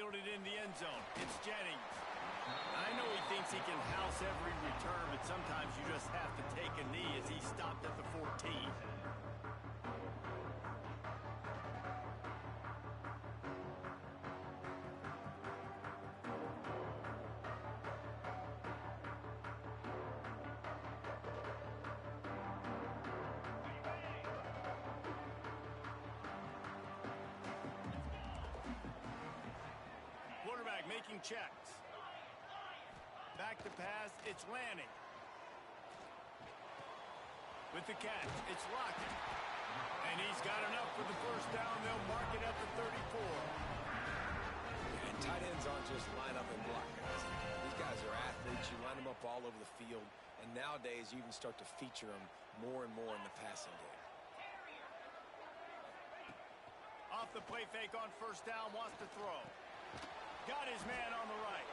fielded in the end zone. It's Jennings. I know he thinks he can house every return, but sometimes you just have to take a knee as he stopped at the 14. Quarterback making checks. Back to pass, it's Lanning. With the catch, it's Lockett. And he's got enough for the first down. They'll mark it at the 34. And tight ends aren't just line up and block guys. These guys are athletes. You line them up all over the field. And nowadays, you even start to feature them more and more in the passing game. Off the play fake on first down, wants to throw. Got his man on the right.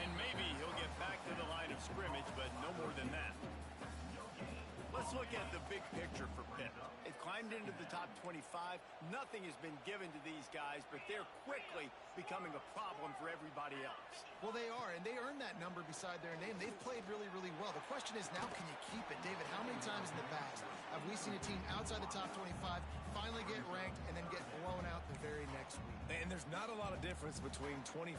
And maybe he'll get back to the line of scrimmage, but no more than that. Let's look at the big picture for Pitt. They've climbed into the top 25. Nothing has been given to these guys, but they're quickly becoming a problem for everybody else. Well, they are, and they earned that number beside their name. They've played really, really well. The question is, now can you keep it? David, how many times in the past have we seen a team outside the top 25 finally get ranked and then get blown out the very next week? And there's not a lot of difference between 25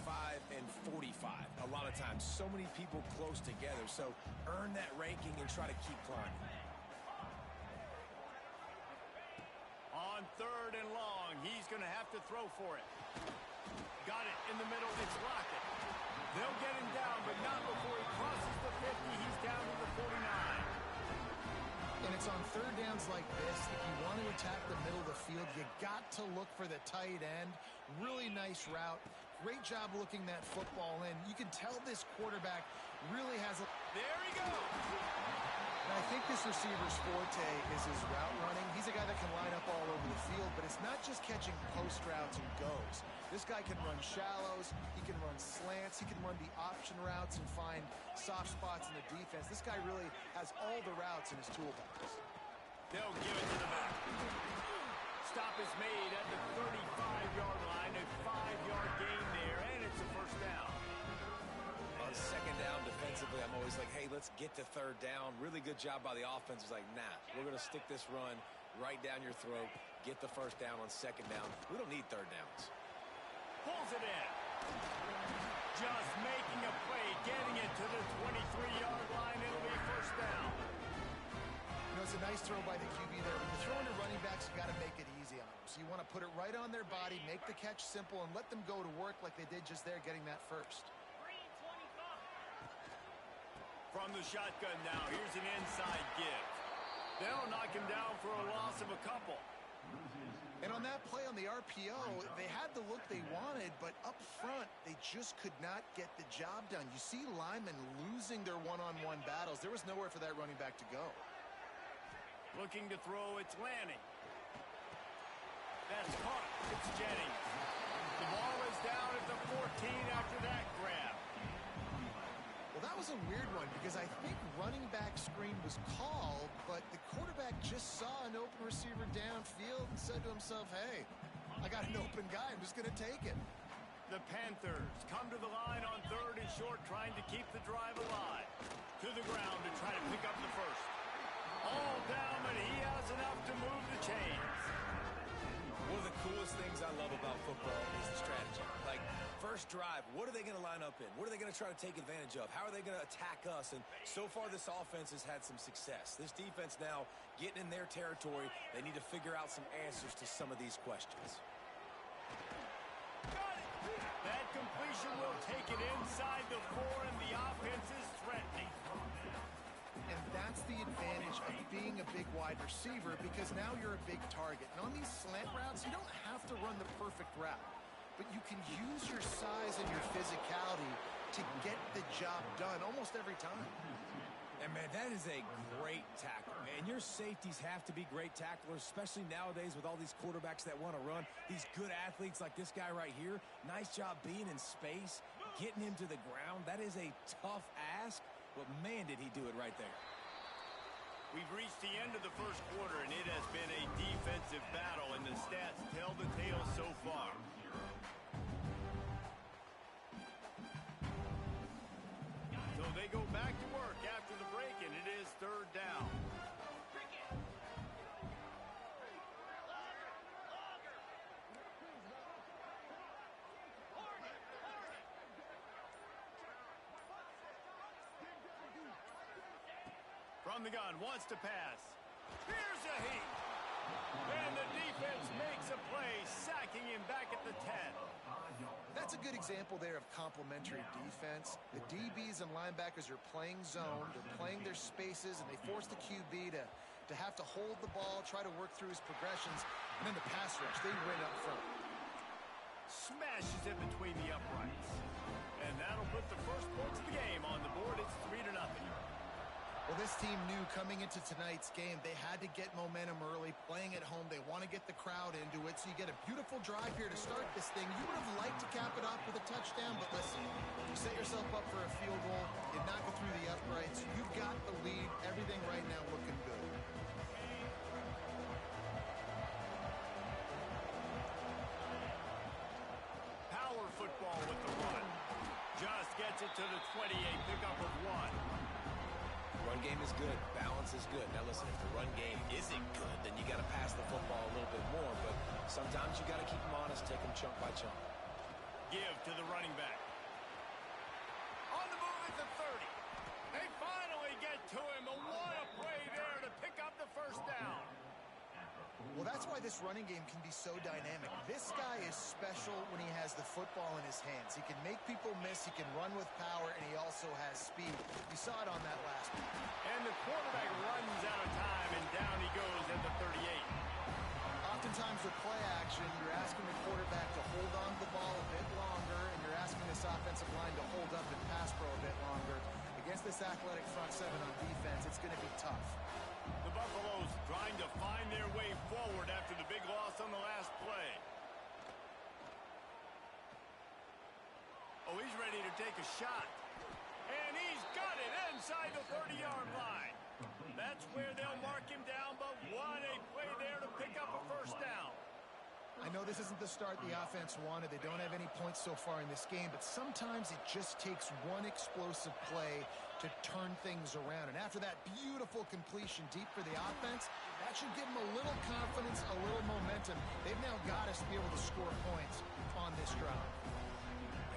and 45. A lot of times, so many people close together. So earn that ranking and try to keep climbing. On third and long, he's going to have to throw for it. Got it in the middle. It's Lockett. They'll get him down, but not before he crosses the 50. He's down to the 49. And it's on third downs like this. If you want to attack the middle of the field, you got to look for the tight end. Really nice route. Great job looking that football in. You can tell this quarterback really has a... There he goes. And I think this receiver's forte is his route running. He's a guy that can line up all over the field, but it's not just catching post routes and goes. This guy can run shallows, he can run slants, he can run the option routes and find soft spots in the defense. This guy really has all the routes in his toolbox. They'll give it to the back. Stop is made at the 35-yard line, a 5-yard gain there, and it's a first down. On second down defensively, I'm always like, hey, let's get to third down. Really good job by the offense. It's like, nah, we're going to stick this run right down your throat, get the first down on second down. We don't need third downs. Pulls it in. Just making a play, getting it to the 23-yard line. It'll be first down. You know, it's a nice throw by the QB there. When you're throwing to running backs, you got to make it easy on them. So you want to put it right on their body, make the catch simple, and let them go to work like they did just there, getting that first. From the shotgun now, here's an inside give. They'll knock him down for a loss of a couple. And on that play on the RPO, they had the look they wanted, but up front, they just could not get the job done. You see linemen losing their one-on-one battles. There was nowhere for that running back to go. Looking to throw, it's Lanning. That's caught. It's Jennings. The ball is down at the 14 after that grab. Well, that was a weird one because I think running back screen was called, but the quarterback just saw an open receiver downfield and said to himself, hey, I got an open guy. I'm just going to take it. The Panthers come to the line on third and short, trying to keep the drive alive. To the ground to try to pick up the first. All down, but he has enough to move the chains. One of the coolest things I love about football is the strategy. Like, first drive, what are they going to line up in? What are they going to try to take advantage of? How are they going to attack us? And so far, this offense has had some success. This defense now getting in their territory. They need to figure out some answers to some of these questions. That completion will take it inside the 4, and the offense is threatening. And that's the advantage of being a big wide receiver because now you're a big target. And on these slant routes, you don't have to run the perfect route, but you can use your size and your physicality to get the job done almost every time. And, man, that is a great tackle. And your safeties have to be great tacklers, especially nowadays with all these quarterbacks that want to run. These good athletes like this guy right here, nice job being in space, getting him to the ground. That is a tough ask, but, man, did he do it right there. We've reached the end of the first quarter, and it has been a defensive battle, and the stats tell the tale so far. they go back to work after the break, and it is third down. From the gun, wants to pass. Here's a heat. And the defense makes a play, sacking him back at the 10. That's a good example there of complementary defense. The DBs and linebackers are playing zone, they're playing their spaces, and they force the QB to have to hold the ball, try to work through his progressions, and then the pass rush, they win up front. Smashes it between the uprights. And that'll put the first points of the game on the board. It's 3-0. Well, this team knew coming into tonight's game they had to get momentum early. Playing at home, they want to get the crowd into it. So you get a beautiful drive here to start this thing. You would have liked to cap it off with a touchdown, but listen, you set yourself up for a field goal, you knock it through the uprights, you've got the lead, everything right now looking good. Power football with the run. Just gets it to the 28, pickup of 1. Run game is good. Balance is good. Now listen, if the run game isn't good, then you got to pass the football a little bit more. But sometimes you got to keep them honest, take them chunk by chunk. Give to the running back. On the move at the 30. They finally get to him. And what a play there to pick up the first down. Well, that's why this running game can be so dynamic. This guy is special when he has the football in his hands. He can make people miss, he can run with power, and he also has speed. You saw it on that last one. And the quarterback runs out of time, and down he goes at the 38. Oftentimes with play action, you're asking the quarterback to hold on to the ball a bit longer, and you're asking this offensive line to hold up and pass pro a bit longer. Against this athletic front seven on defense, it's going to be tough. The Buffaloes trying to find their way forward after the big loss on the last play. Oh, he's ready to take a shot. And he's got it inside the 30-yard line. That's where they'll mark him down, but what a play there to pick up a first down. I know this isn't the start the offense wanted. They don't have any points so far in this game, but sometimes it just takes one explosive play to turn things around. And after that beautiful completion deep for the offense, that should give them a little confidence, a little momentum. They've now got us to be able to score points on this drive.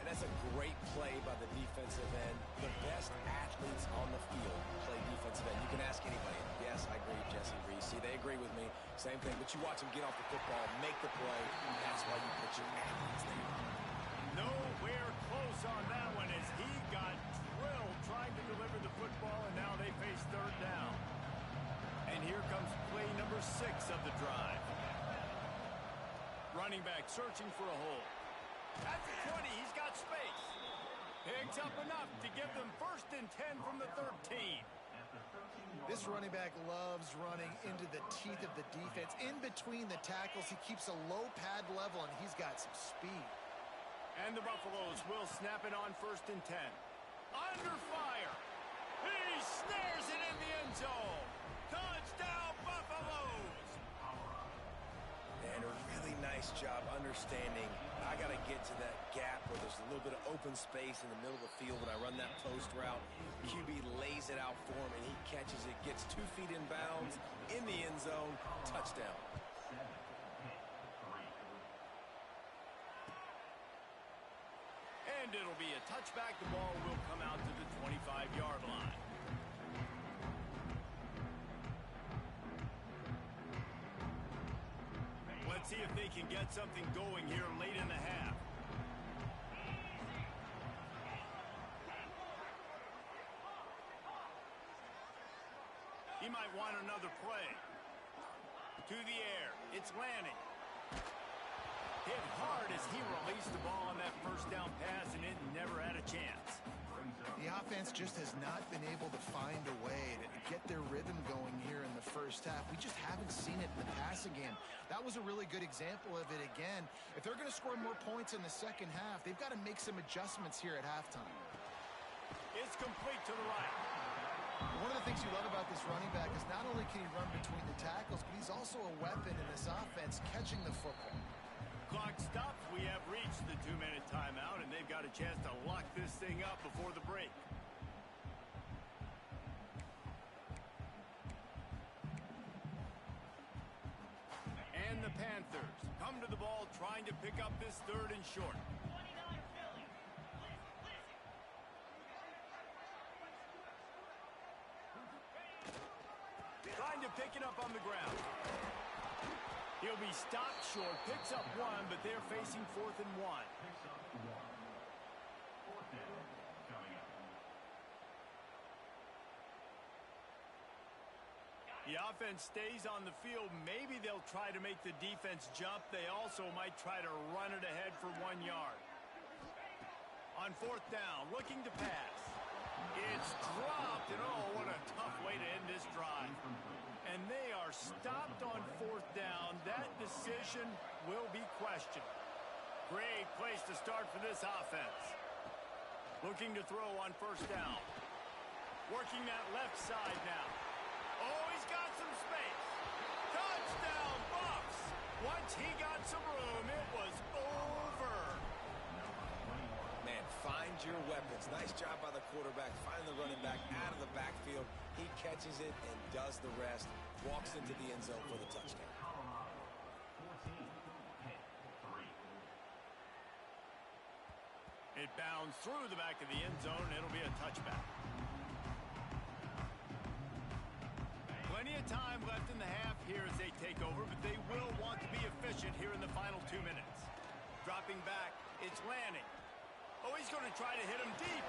And that's a great play by the defensive end. The best athletes on the field play defensive end. You can ask anybody. Yes, I agree, Jesse Reese. See, they agree with me. Same thing. But you watch them get off the football, make the play. That's why you put your athletes there. Nowhere close on that one as he got drilled trying to deliver the football, and now they face third down. And here comes play number 6 of the drive. Running back searching for a hole. At the 20, he's got space. Picks up enough to give them 1st and 10 from the 13. This running back loves running into the teeth of the defense. In between the tackles, he keeps a low pad level, and he's got some speed. And the Buffaloes will snap it on 1st and 10. Under fire. He snares it in the end zone. Touchdown, Buffaloes! And a really nice job understanding I got to get to that gap where there's a little bit of open space in the middle of the field when I run that post route. QB lays it out for him, and he catches it, gets 2 feet in bounds, in the end zone, touchdown. And it'll be a touchback. The ball will come out to the 25-yard line. Let's see if they can get something going here late in the half. He might want another play. To the air. It's landing. Hit hard as he released the ball on that first down pass, and it never had a chance. The offense just has not been able to find a way to get their rhythm going here in the first half. We just haven't seen it in the passing game. That was a really good example of it again. If they're going to score more points in the second half, they've got to make some adjustments here at halftime. It's complete to the right. One of the things you love about this running back is not only can he run between the tackles, but he's also a weapon in this offense catching the football. Clock stops. We have reached the 2-minute timeout, and they've got a chance to lock this thing up before the break. the Panthers come to the ball trying to pick up this 3rd and short. Trying to pick it up on the ground. He'll be stopped short, picks up 1, but they're facing 4th and 1. The offense stays on the field. Maybe they'll try to make the defense jump. They also might try to run it ahead for 1 yard. On 4th down, looking to pass. It's dropped, and oh, what a tough way to end this drive. And they are stopped on 4th down. That decision will be questioned. Great place to start for this offense. Looking to throw on 1st down. Working that left side now. Oh, he's got some space. Touchdown, Bucks. Once he got some room, it was over. Man, find your weapons. Nice job by the quarterback, finding the running back out of the backfield. He catches it and does the rest. Walks into the end zone for the touchdown. It bounds through the back of the end zone. It'll be a touchback. Plenty of time left in the half here as they take over, but they will want to be efficient here in the final 2 minutes. Dropping back, it's Lanning. Oh, he's going to try to hit him deep.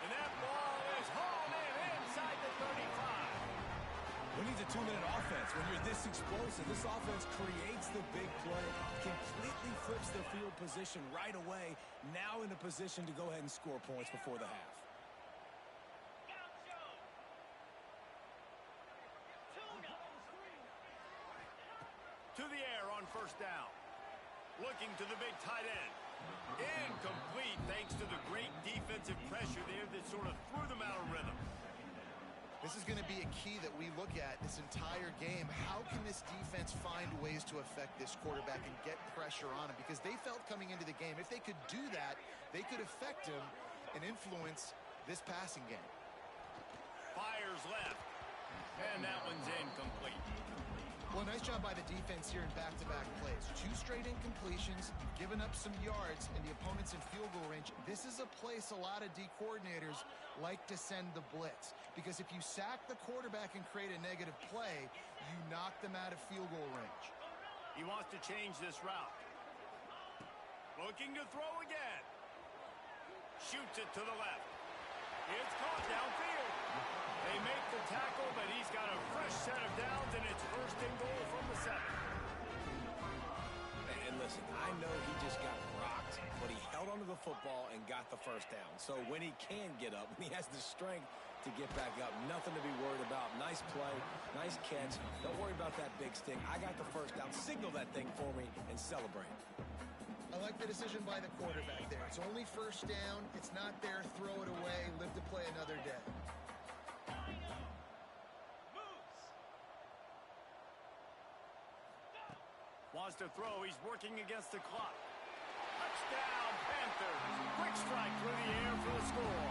And that ball is hauled in inside the 35. We need a 2-minute offense. When you're this explosive, this offense creates the big play, completely flips their field position right away, now in a position to go ahead and score points before the half. To the air on 1st down. Looking to the big tight end. Incomplete thanks to the great defensive pressure there that sort of threw them out of rhythm. This is going to be a key that we look at this entire game. How can this defense find ways to affect this quarterback and get pressure on him? Because they felt coming into the game, if they could do that, they could affect him and influence this passing game. Fires left. And that one's incomplete. Well, nice job by the defense here in back-to-back plays. 2 straight incompletions, giving up some yards, and the opponent's in field goal range. This is a place a lot of D coordinators like to send the blitz. Because if you sack the quarterback and create a negative play, you knock them out of field goal range. He wants to change this route. Looking to throw again. Shoots it to the left. It's caught downfield. They make the tackle, but he's got a fresh set of downs, and it's 1st and goal from the 7. And listen, I know he just got rocked, but he held onto the football and got the 1st down. So when he can get up, when he has the strength to get back up, nothing to be worried about. Nice play, nice catch. Don't worry about that big stick. I got the 1st down. Signal that thing for me and celebrate. I like the decision by the quarterback there. It's only 1st down. It's not there. Throw it away. Live to play another day. Wants to throw. He's working against the clock. Touchdown, Panthers. Quick strike through the air for the score.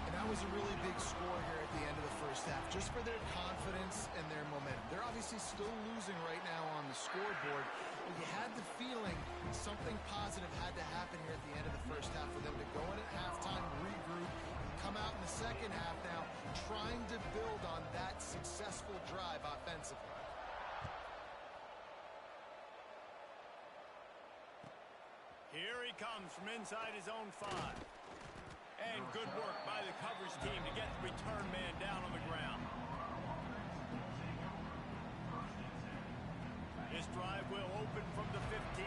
And that was a really big score here at the end of the 1st half, just for their confidence and their momentum. They're obviously still losing right now on the scoreboard, but you had the feeling something positive had to happen here at the end of the 1st half for them to go in at halftime, regroup, and come out in the 2nd half now trying to build on that successful drive offensively. Here he comes from inside his own 5. And good work by the coverage team to get the return man down on the ground. This drive will open from the 15.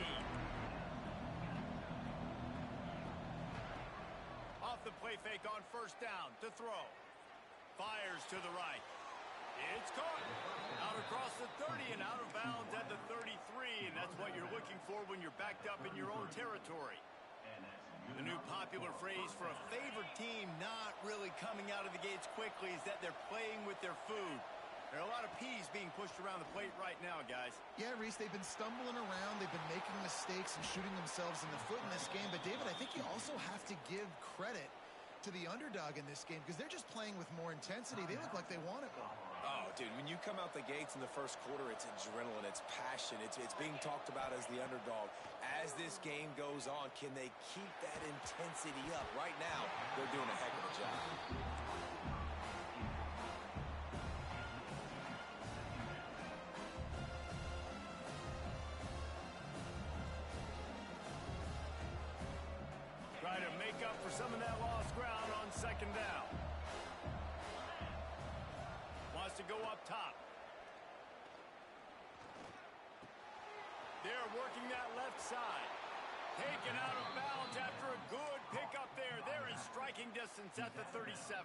Off the play fake on 1st down to throw. Fires to the right. It's caught. Out across the 30 and out of bounds at the 33, and that's what you're looking for when you're backed up in your own territory. The new popular phrase for a favored team not really coming out of the gates quickly is that they're playing with their food. There are a lot of peas being pushed around the plate right now, guys. Yeah, Reese, they've been stumbling around. They've been making mistakes and shooting themselves in the foot in this game. But, David, I think you also have to give credit to the underdog in this game because they're just playing with more intensity. They look like they want it more. Oh, Dude, when you come out the gates in the first quarter, it's adrenaline, it's passion, it's being talked about as the underdog. As this game goes on, can they keep that intensity up? Right now, they're doing a heck of a job. Try to make up for some of that lost ground on second down. Wants to go up top. They're working that left side. Taken out of bounds after a good pickup there. They're in striking distance at the 37.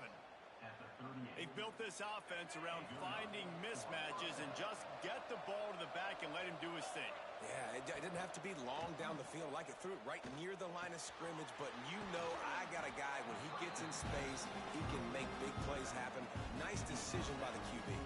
They've built this offense around finding mismatches and just get the ball to the back and let him do his thing. Yeah, it didn't have to be long down the field. Like it threw it right near the line of scrimmage, but you know I got a guy, when he gets in space, he can make big plays happen. Nice decision by the QB.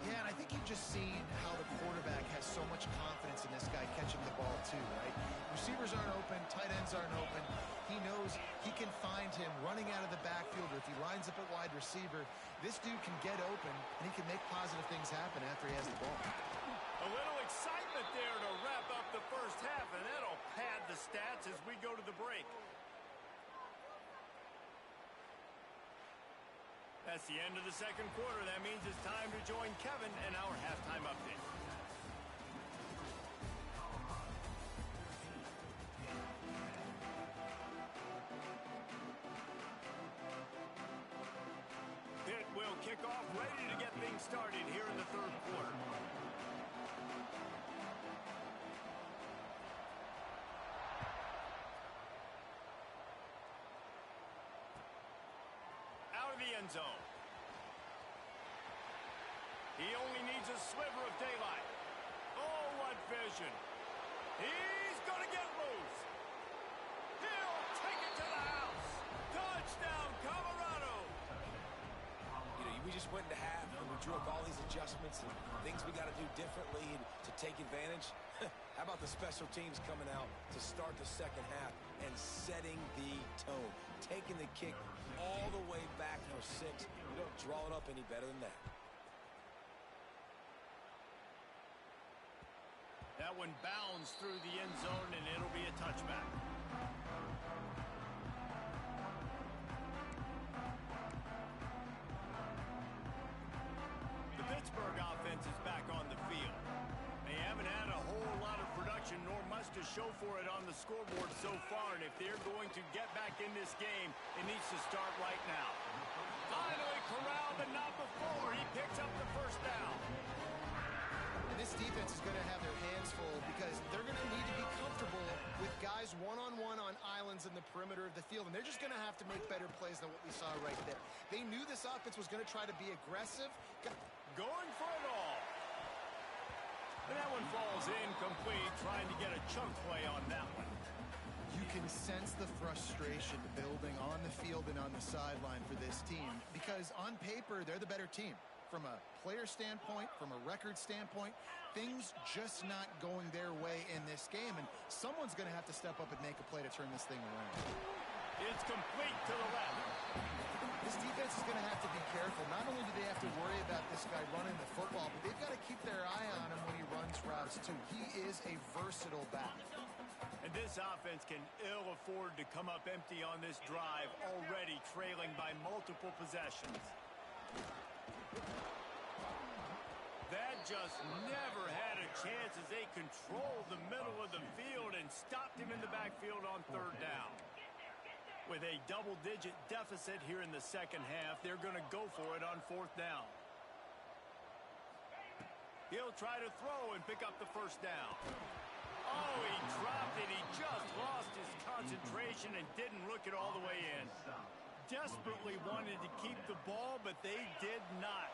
Yeah, and I think you've just seen how the quarterback has so much confidence in this guy catching the ball too, right? Receivers aren't open, tight ends aren't open. He knows he can find him running out of the backfield, or if he lines up at wide receiver, this dude can get open, and he can make positive things happen after he has the ball. A little excitement there to wrap up the first half, and that'll pad the stats as we go to the break. That's the end of the second quarter. That means it's time to join Kevin in our halftime update. Pitt will kick off, ready to get things started here in the third quarter. The end zone. He only needs a sliver of daylight. Oh, what vision. He's going to get loose. He'll take it to the house. Touchdown, Colorado. You know, we just went into half and we drew up all these adjustments and things we got to do differently to take advantage. How about the special teams coming out to start the second half and setting the tone, taking the kick all the way back for 6. You don't draw it up any better than that. That one bounds through the end zone, and it'll be a touchback. The Pittsburgh offense is back on the field. They haven't had a whole lot of production, nor much to show for it on the scoreboard so far, and if they're going to get back in this game, it needs to start right now. Finally corralled, but not before. He picks up the first down. And this defense is going to have their hands full because they're going to need to be comfortable with guys one-on-one on islands in the perimeter of the field, and they're just going to have to make better plays than what we saw right there. They knew this offense was going to try to be aggressive. Going for it all. And that one falls incomplete, trying to get a chunk play on that one. You can sense the frustration building on the field and on the sideline for this team because on paper, they're the better team. From a player standpoint, from a record standpoint, things just not going their way in this game, and someone's going to have to step up and make a play to turn this thing around. It's complete to the left. This defense is going to have to be careful. Not only do they have to worry about this guy running the football, but they've got to keep their eye on him when he runs routes, too. He is a versatile back. And this offense can ill afford to come up empty on this drive, already trailing by multiple possessions. That just never had a chance as they controlled the middle of the field and stopped him in the backfield on third down. With a double-digit deficit here in the second half, they're going to go for it on fourth down. He'll try to throw and pick up the first down. Oh, he dropped it. He just lost his concentration and didn't look it all the way in. Desperately wanted to keep the ball, but they did not.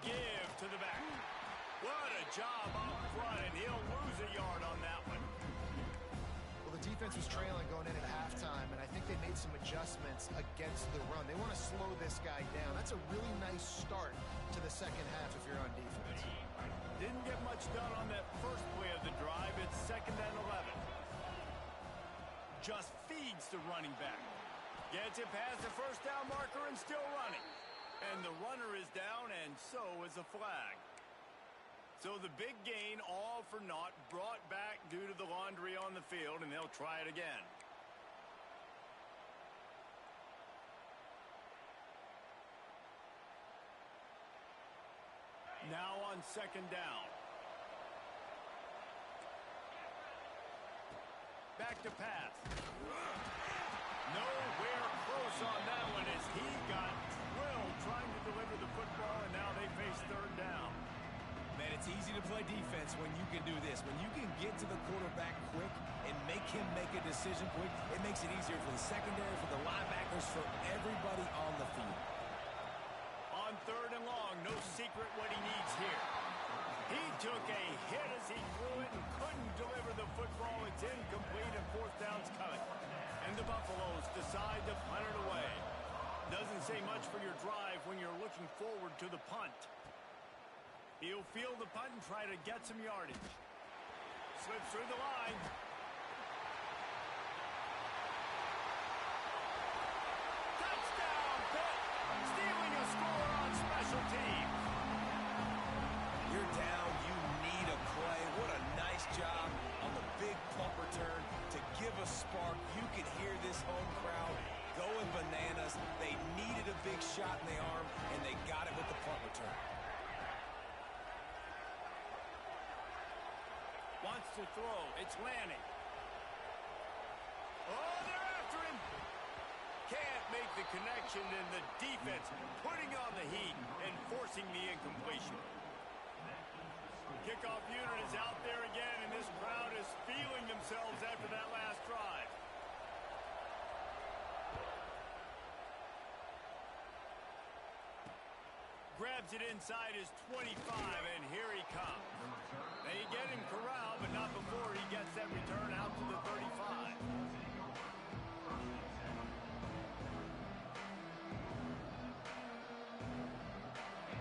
Give to the back. What a job up front, and he'll lose a yard on that one. Well, the defense was trailing going in at halftime, and I think they made some adjustments against the run. They want to slow this guy down. That's a really nice start to the second half if you're on defense. Didn't get much done on that first play of the drive. It's 2nd and 11. Just feeds the running back. Gets it past the first down marker and still running. And the runner is down, and so is a flag. So the big gain, all for naught, brought back due to the laundry on the field, and they'll try it again. Now on second down. Back to pass. Nowhere close on that one as he got drilled trying to deliver the football, and now they face third down. Man, it's easy to play defense when you can do this. When you can get to the quarterback quick and make him make a decision quick, it makes it easier for the secondary, for the linebackers, for everybody on the field. On third and long, no secret what he needs here. He took a hit as he threw it and couldn't deliver the football. It's incomplete and fourth down's coming. And the Buffaloes decide to punt it away. Doesn't say much for your drive when you're looking forward to the punt. He'll field the punt and try to get some yardage. Slips through the line. Touchdown, Pitt! Stealing a score on special teams. You're down. You need a play. What a nice job on the big punt return to give a spark. You could hear this home crowd going bananas. They needed a big shot in the arm, and they got it with the punt return. Wants to throw. It's Lanning. Oh, they're after him. Can't make the connection, and the defense putting on the heat and forcing the incompletion. Kickoff unit is out there again, and this crowd is feeling themselves after that last drive. Grabs it inside his 25, and here he comes. They get him corralled, but not before he gets that return out to the 35.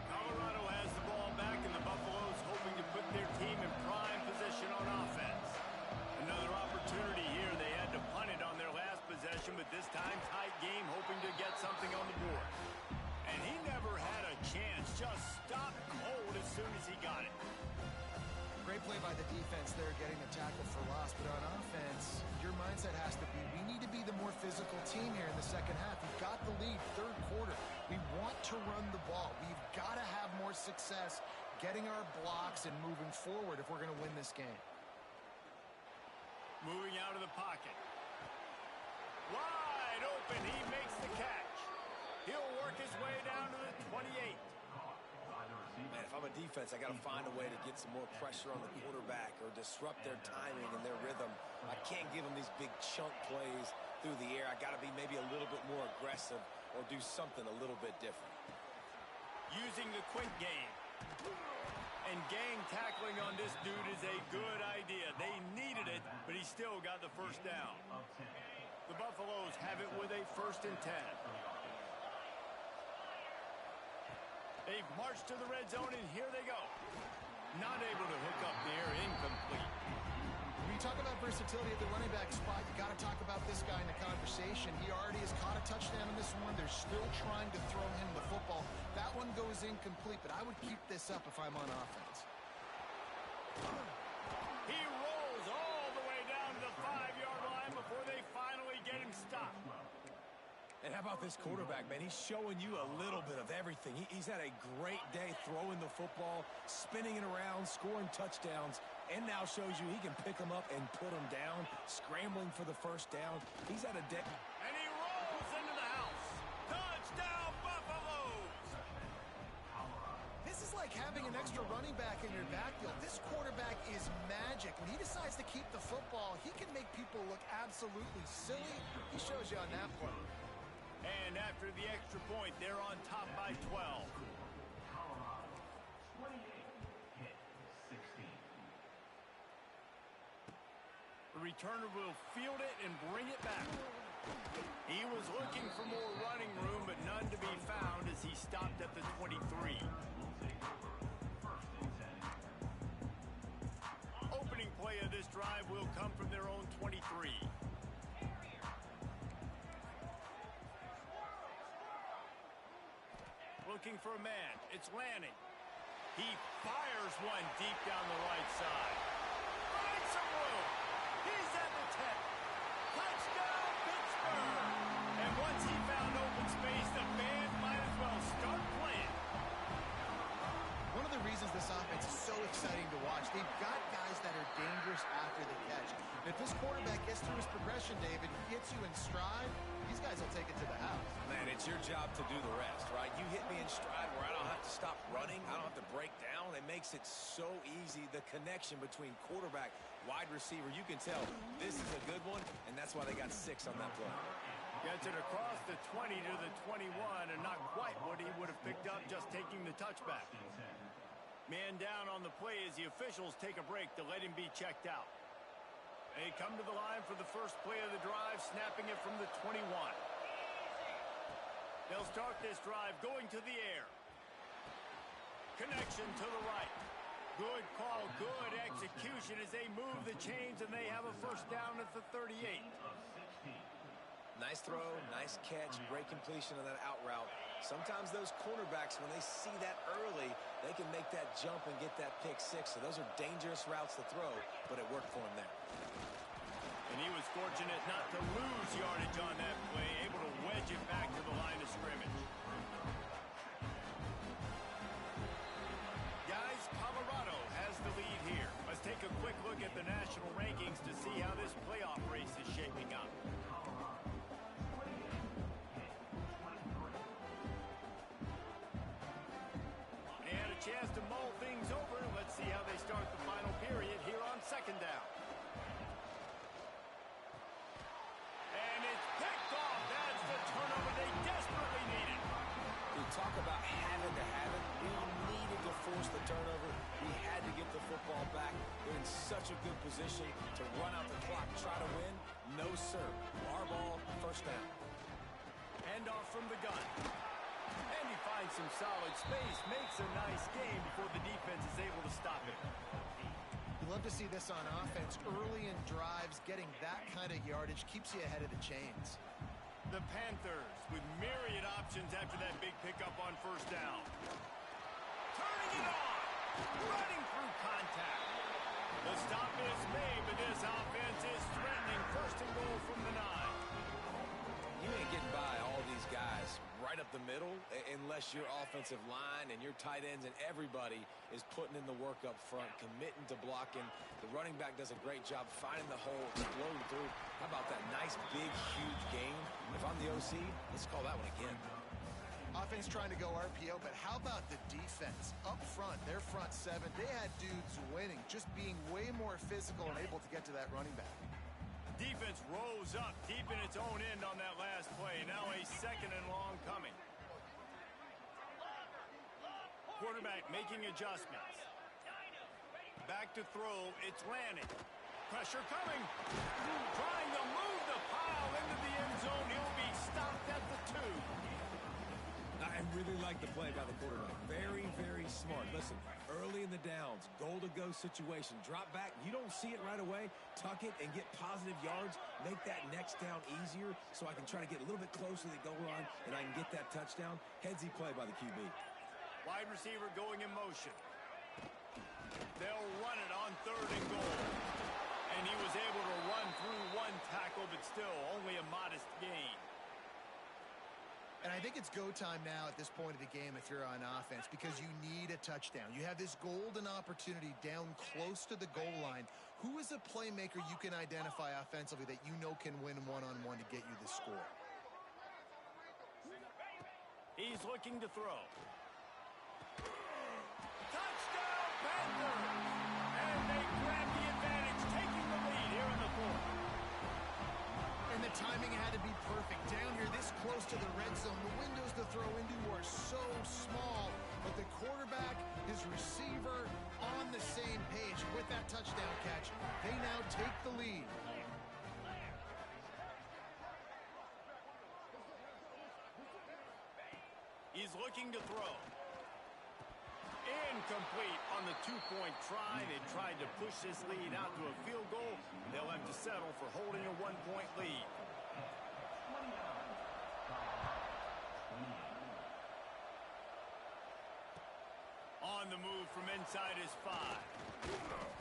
Colorado has the ball back, and the Buffaloes hoping to put their team in prime position on offense. Another opportunity here. They had to punt it on their last possession, but this time tight game, hoping to get something on the board. And he never had a chance, just stopped cold as soon as he got it. Great play by the defense there, getting the tackle for loss. But on offense, your mindset has to be, we need to be the more physical team here in the second half. We've got the lead, third quarter. We want to run the ball. We've got to have more success getting our blocks and moving forward if we're going to win this game. Moving out of the pocket. Wide open, he makes the catch. He'll work his way down to the 28. Man, if I'm a defense, I got to find a way to get some more pressure on the quarterback or disrupt their timing and their rhythm. I can't give them these big chunk plays through the air. I got to be maybe a little bit more aggressive or do something a little bit different. Using the quick game. And gang tackling on this dude is a good idea. They needed it, but he still got the first down. The Buffaloes have it with a 1st and 10. They've marched to the red zone, and here they go. Not able to hook up there, incomplete. When you talk about versatility at the running back spot, you got to talk about this guy in the conversation. He already has caught a touchdown in this one. They're still trying to throw him the football. That one goes incomplete, but I would keep this up if I'm on offense. He rolls all the way down to the 5-yard line before they finally get him stopped. And how about this quarterback, man? He's showing you a little bit of everything. He's had a great day throwing the football, spinning it around, scoring touchdowns, and now shows you he can pick them up and put them down, scrambling for the first down. He's had a day. And he rolls into the house. Touchdown, Buffaloes! This is like having an extra running back in your backfield. This quarterback is magic. When he decides to keep the football, he can make people look absolutely silly. He shows you on that play. And after the extra point, they're on top by 12. The returner will field it and bring it back. He was looking for more running room, but none to be found as he stopped at the 23. Opening play of this drive will come from their own 23. looking for a man. It's Lanning. He fires one deep down the right side. Finds some room. He's at the 10. Touchdown, Pittsburgh. And once he found open space, the fans might as well start playing. One of the reasons this offense is so exciting to watch, they've got guys that are dangerous after the catch. And if this quarterback gets through his progression, David, gets you in stride, these guys will take it to the house. Man, it's your job to do the rest, right? You hit me in stride where I don't have to stop running. I don't have to break down. It makes it so easy. The connection between quarterback, wide receiver, you can tell this is a good one, and that's why they got 6 on that play. Gets it across the 20 to the 21, and not quite what he would have picked up just taking the touchback. Man down on the play as the officials take a break to let him be checked out. They come to the line for the first play of the drive, snapping it from the 21. They'll start this drive going to the air. Connection to the right. Good call, good execution as they move the chains, and they have a first down at the 38. Nice throw, nice catch, great completion on that out route. Sometimes those cornerbacks, when they see that early, they can make that jump and get that pick 6. So those are dangerous routes to throw, but it worked for him there. And he was fortunate not to lose yardage on that play, able to wedge it back to the line of scrimmage. Guys, Colorado has the lead here. Let's take a quick look at the national rankings to see how this playoff race is shaping up. They had a chance to mull things over. Let's see how they start the final period here on second down. And it's picked off. That's the turnover they desperately needed. We talk about having to have it. We needed to force the turnover. We had to get the football back. They're in such a good position to run out the clock, try to win. No, sir. Our ball, first down. Handoff from the gun. And he finds some solid space, makes a nice game before the defense is able to stop it. You love to see this on offense. Early in drives, getting that kind of yardage keeps you ahead of the chains. The Panthers with myriad options after that big pickup on first down. Turning it on. Running through contact. The stop is made, but this offense is threatening. First and goal from the 9. You ain't getting by all these guys right up the middle unless your offensive line and your tight ends and everybody is putting in the work up front, committing to blocking. The running back does a great job finding the hole, exploding through. How about that nice, big, huge game? If I'm the OC, let's call that one again. Offense trying to go RPO, but how about the defense? Up front, their front 7, they had dudes winning, just being way more physical and able to get to that running back. Defense rose up deep in its own end on that last play. Now a second and long coming. Quarterback making adjustments. Back to throw. It's Lanning. Pressure coming. Trying to move the pile into the end zone. He'll be stopped at the 2. I really like the play by the quarterback. Very, very smart. Listen, early in the downs, goal-to-go situation. Drop back. You don't see it right away. Tuck it and get positive yards. Make that next down easier so I can try to get a little bit closer to the goal line and I can get that touchdown. Headsy play by the QB. Wide receiver going in motion. They'll run it on 3rd and goal. And he was able to run through one tackle, but still only a modest gain. And I think it's go time now at this point of the game if you're on offense because you need a touchdown. You have this golden opportunity down close to the goal line. Who is a playmaker you can identify offensively that you know can win one-on-one to get you the score? He's looking to throw. Touchdown, Panthers! And they grab the advantage, taking the lead here in the 4th. And the timing had to be perfect. Down here this close to the red zone, the windows to throw into are so small, but the quarterback, his receiver, on the same page. With that touchdown catch, they now take the lead. He's looking to throw. Incomplete on the 2-point try. They tried to push this lead out to a field goal. They'll have to settle for holding a 1-point lead. on the move from inside his 5.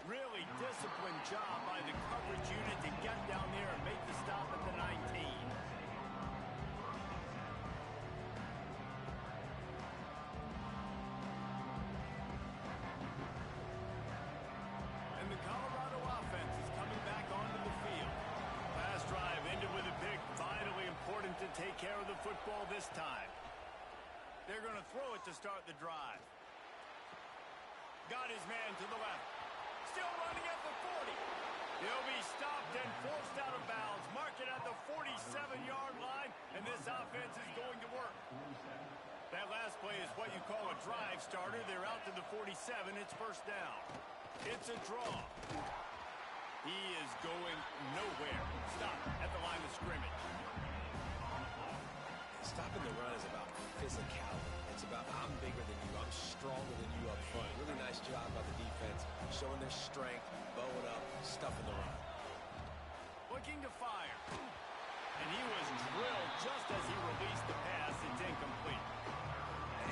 Really disciplined job by the coverage unit to get down there and make the stop at the 19. And the Colorado offense is coming back onto the field. Last drive ended with a pick. Vitally important to take care of the football this time. They're going to throw it to start the drive. Got his man to the left. Still running at the 40. He'll be stopped and forced out of bounds. Mark it at the 47-yard line, and this offense is going to work. That last play is what you call a drive starter. They're out to the 47. It's first down. It's a draw. He is going nowhere. Stop at the line of scrimmage. Stopping the run is about physicality. It's about I'm bigger than you. I'm stronger than you up front. Really nice job by the defense, showing their strength, bowing up, stuffing the run. Looking to fire. And he was drilled just as he released the pass. It's incomplete.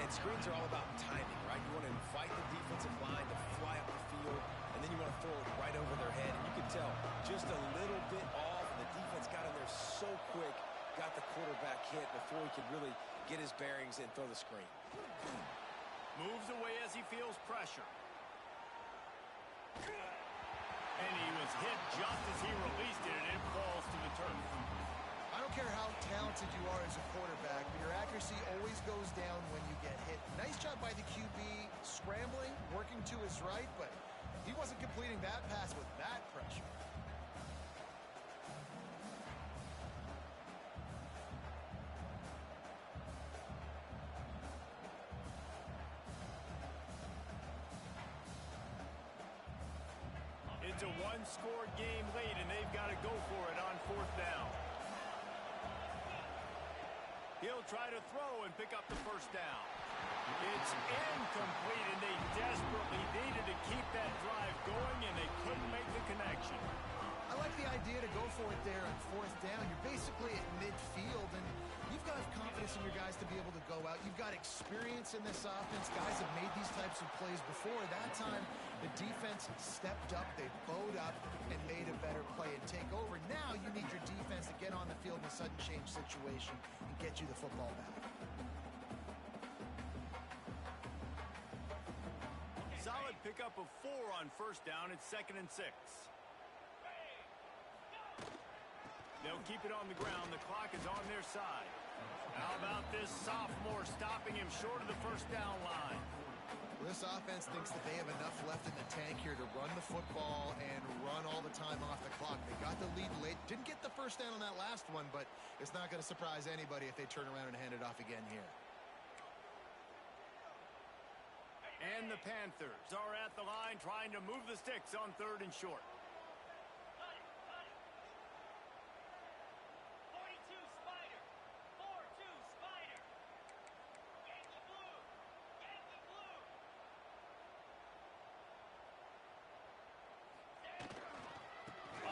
And screens are all about timing, right? You want to invite the defensive line to fly up the field, and then you want to throw it right over their head. And you can tell just a little bit off, and the defense got in there so quick, got the quarterback hit before he could really get his bearings and throw the screen. Moves away as he feels pressure. And he was hit just as he released it, and it falls to the turf. I don't care how talented you are as a quarterback, but your accuracy always goes down when you get hit. Nice job by the QB scrambling, working to his right, but he wasn't completing that pass with that pressure. It's a one-score game late, and they've got to go for it on fourth down. He'll try to throw and pick up the first down. It's incomplete, and they desperately needed to keep that drive going, and they couldn't make the connection. I like the idea to go for it there on fourth down. You're basically at midfield, and you've got to have confidence in your guys to be able to go out. You've got experience in this offense. Guys have made these types of plays before. That time, the defense stepped up, they bowed up, and made a better play and take over. Now you need your defense to get on the field in a sudden change situation and get you the football back. Solid pickup of 4 on first down. It's 2nd and 6. They'll keep it on the ground. The clock is on their side. How about this sophomore stopping him short of the first down line? This offense thinks that they have enough left in the tank here to run the football and run all the time off the clock. They got the lead late. Didn't get the first down on that last one, but it's not going to surprise anybody if they turn around and hand it off again here. And the Panthers are at the line trying to move the sticks on 3rd and short.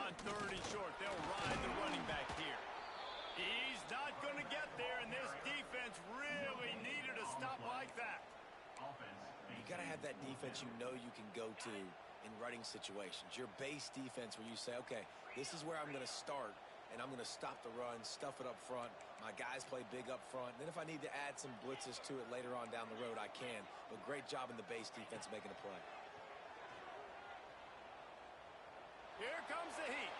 On 3rd and short, they'll ride the running back here. He's not going to get there, and this defense really needed a stop like that. You got to have that defense you know you can go to in running situations. Your base defense where you say, okay, this is where I'm going to start, and I'm going to stop the run, stuff it up front. My guys play big up front. And then if I need to add some blitzes to it later on down the road, I can. But great job in the base defense making a play. Here comes the heat.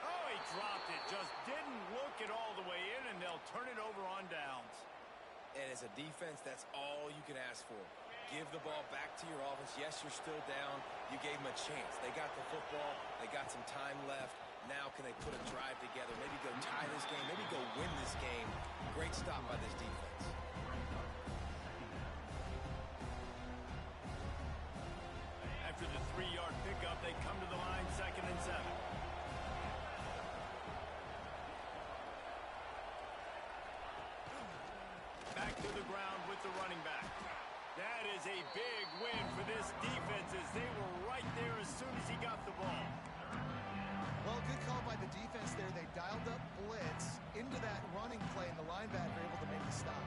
Oh, he dropped it. Just didn't look it all the way in, and they'll turn it over on downs. And as a defense, that's all you can ask for. Give the ball back to your offense. Yes, you're still down. You gave them a chance. They got the football. They got some time left. Now can they put a drive together? Maybe go tie this game. Maybe go win this game. Great stop by this defense. After the 3-yard pickup, they come to the line, 2nd and 7. Back to the ground with the running back. That is a big win for this defense as they were right there as soon as he got the ball. Well, good call by the defense there. They dialed up blitz into that running play, and the linebacker able to make the stop.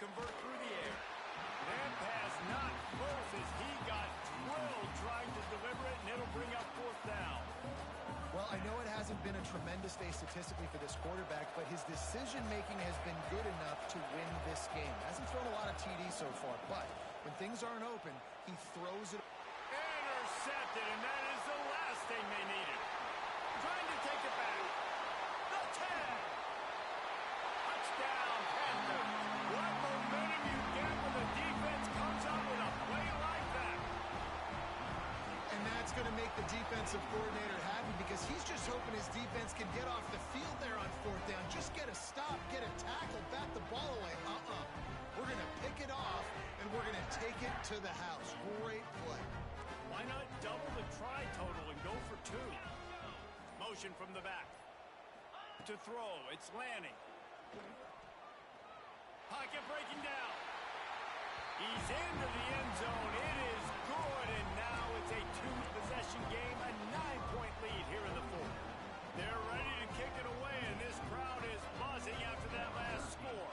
convert through the air. That pass not close as he got drilled trying to deliver it, and it'll bring up fourth down. Well, I know it hasn't been a tremendous day statistically for this quarterback, but his decision-making has been good enough to win this game. Hasn't thrown a lot of TDs so far, but when things aren't open, he throws it. Intercepted, and that is the last thing they needed. Trying to take it back. The 10. Touchdown, Panthers. What momentum you get when the defense comes out with a play like that. And that's going to make the defensive coordinator happy because he's just hoping his defense can get off the field there on fourth down. Just get a stop, get a tackle, bat the ball away. We're going to pick it off, and we're going to take it to the house. Great play. Why not double the try total and go for 2? Motion from the back. To throw, it's Lanning. Pocket breaking down. He's into the end zone. It is good, and now it's a 2-possession game, a 9-point lead here in the fourth. They're ready to kick it away, and this crowd is buzzing after that last score.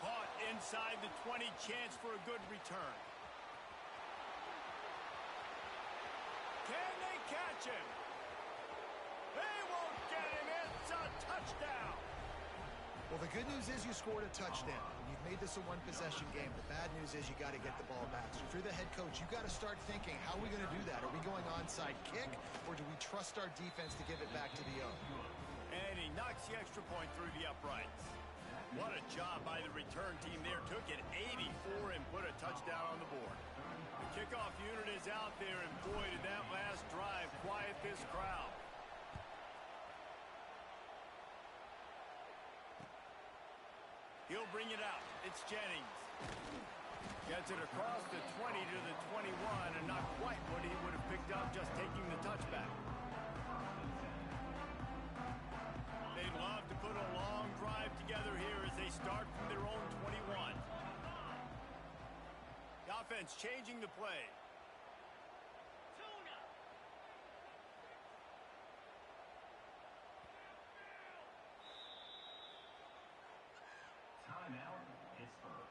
Caught inside the 20, chance for a good return. Can they catch him? They won't get him. It's a touchdown. Well, the good news is you scored a touchdown. You've made this a one-possession game. The bad news is you got to get the ball back. So if you're the head coach, you got to start thinking, how are we going to do that? Are we going onside kick, or do we trust our defense to give it back to the O? And he knocks the extra point through the uprights. What a job by the return team there. Took it 84 and put a touchdown on the board. The kickoff unit is out there, and boy, did that last drive quiet this crowd. He'll bring it out. It's Jennings. Gets it across the 20 to the 21, and not quite what he would have picked up just taking the touchback. They'd love to put a long drive together here as they start from their own 21. The offense changing the play. Timeout, Pittsburgh.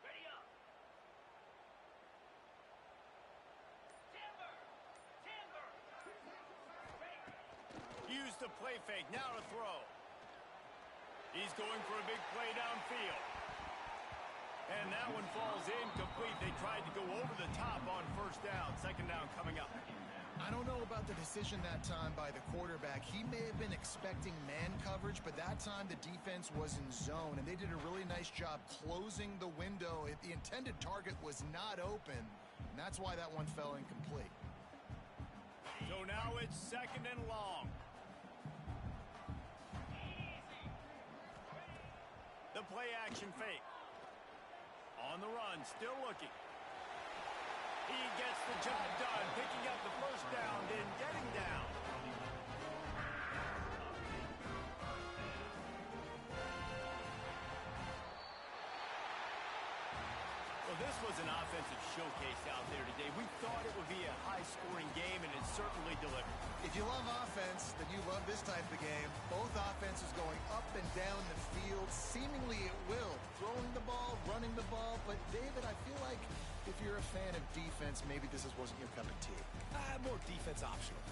Ready up. Timber. Use the play fake. Now to throw. He's going for a big play downfield. And that one falls incomplete. They tried to go over the top on first down. Second down coming up. I don't know about the decision that time by the quarterback. He may have been expecting man coverage, but that time the defense was in zone, and they did a really nice job closing the window. The intended target was not open, and that's why that one fell incomplete. So now it's second and long. The play action fake. On the run, still looking. He gets the job done, picking up the first down, then getting down. Well, this was an offensive showcase out there today. We thought it would be a high-scoring game, and it certainly delivered. If you love offense, then you love this type of game. Both offenses going up and down the field, seemingly at will. Throwing the ball, running the ball. But, David, I feel like if you're a fan of defense, maybe this wasn't your cup of tea. More defense optional.